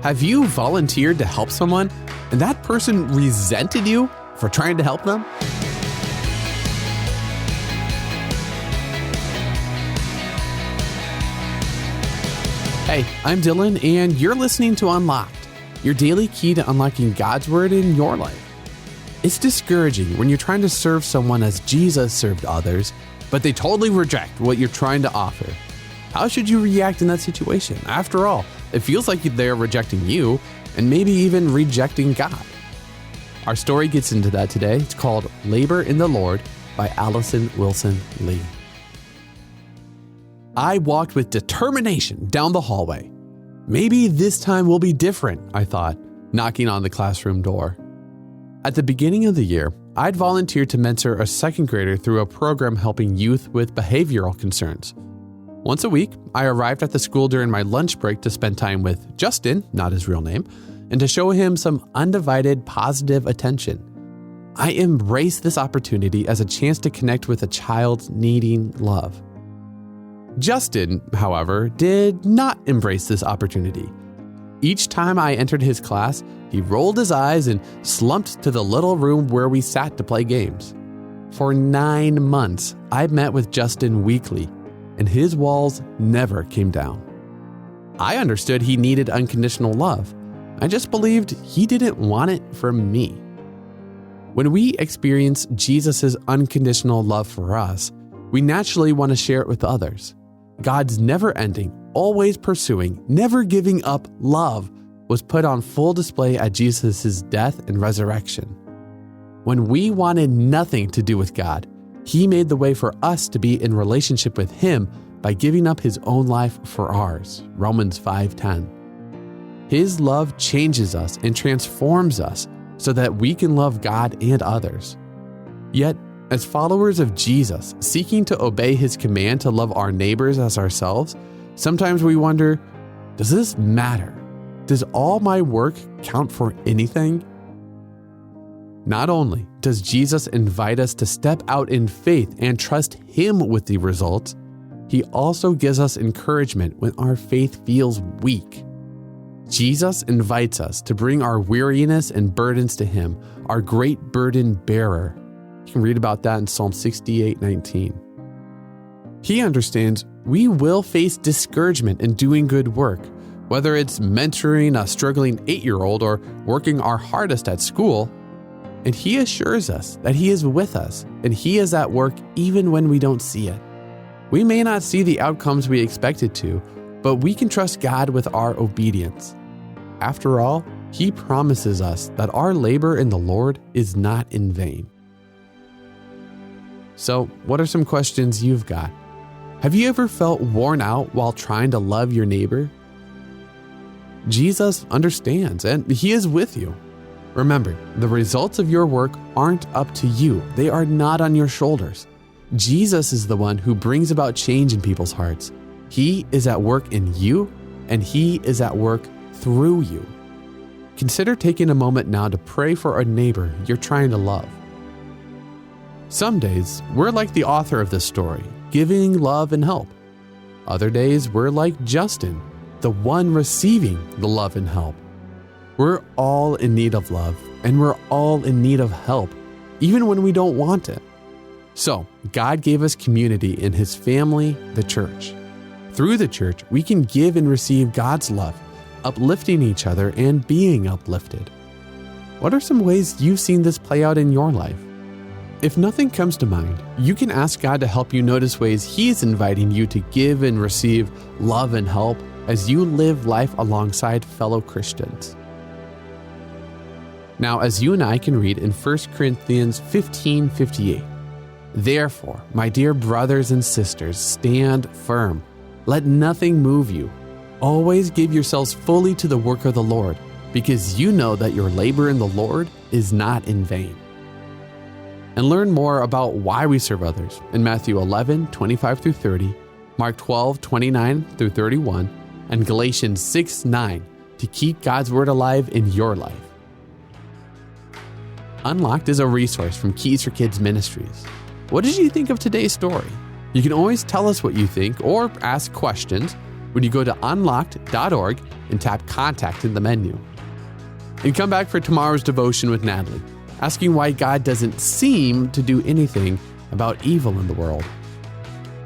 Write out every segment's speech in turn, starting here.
Have you volunteered to help someone and that person resented you for trying to help them? Hey, I'm Dylan, and you're listening to Unlocked, your daily key to unlocking God's Word in your life. It's discouraging when you're trying to serve someone as Jesus served others, but they totally reject what you're trying to offer. How should you react in that situation? After all, it feels like they're rejecting you and maybe even rejecting God. Our story gets into that today. It's called Labor in the Lord by Allison Wilson Lee. I walked with determination down the hallway. Maybe this time will be different, I thought, knocking on the classroom door. At the beginning of the year, I'd volunteered to mentor a second grader through a program helping youth with behavioral concerns. Once a week, I arrived at the school during my lunch break to spend time with Justin, not his real name, and to show him some undivided positive attention. I embraced this opportunity as a chance to connect with a child needing love. Justin, however, did not embrace this opportunity. Each time I entered his class, he rolled his eyes and slumped to the little room where we sat to play games. For 9 months, I met with Justin weekly, and his walls never came down. I understood he needed unconditional love. I just believed he didn't want it from me. When we experience Jesus' unconditional love for us, we naturally want to share it with others. God's never-ending, always pursuing, never giving up love was put on full display at Jesus' death and resurrection. When we wanted nothing to do with God, He made the way for us to be in relationship with Him by giving up His own life for ours, Romans 5:10. His love changes us and transforms us so that we can love God and others. Yet, as followers of Jesus, seeking to obey His command to love our neighbors as ourselves, sometimes we wonder, does this matter? Does all my work count for anything? Not only does Jesus invite us to step out in faith and trust Him with the results, He also gives us encouragement when our faith feels weak. Jesus invites us to bring our weariness and burdens to Him, our great burden bearer. You can read about that in Psalm 68:19. He understands we will face discouragement in doing good work, whether it's mentoring a struggling 8-year-old or working our hardest at school. And He assures us that He is with us and He is at work even when we don't see it. We may not see the outcomes we expected to, but we can trust God with our obedience. After all, He promises us that our labor in the Lord is not in vain. So, what are some questions you've got? Have you ever felt worn out while trying to love your neighbor? Jesus understands and He is with you. Remember, the results of your work aren't up to you. They are not on your shoulders. Jesus is the one who brings about change in people's hearts. He is at work in you, and He is at work through you. Consider taking a moment now to pray for a neighbor you're trying to love. Some days, we're like the author of this story, giving love and help. Other days, we're like Justin, the one receiving the love and help. We're all in need of love, and we're all in need of help, even when we don't want it. So, God gave us community in His family, the church. Through the church, we can give and receive God's love, uplifting each other and being uplifted. What are some ways you've seen this play out in your life? If nothing comes to mind, you can ask God to help you notice ways He is inviting you to give and receive love and help as you live life alongside fellow Christians. Now, as you and I can read in 1 Corinthians 15:58, "Therefore, my dear brothers and sisters, stand firm. Let nothing move you. Always give yourselves fully to the work of the Lord, because you know that your labor in the Lord is not in vain." And learn more about why we serve others in Matthew 11:25-30, Mark 12:29-31, and Galatians 6:9 to keep God's Word alive in your life. Unlocked is a resource from Keys for Kids Ministries. What did you think of today's story? You can always tell us what you think or ask questions. when you go to unlocked.org and tap Contact in the menu. And come back for tomorrow's devotion with Natalie, asking why God doesn't seem to do anything about evil in the world.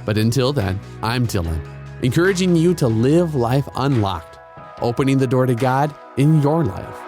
But until then, I'm Dylan, encouraging you to live life unlocked, opening the door to God in your life.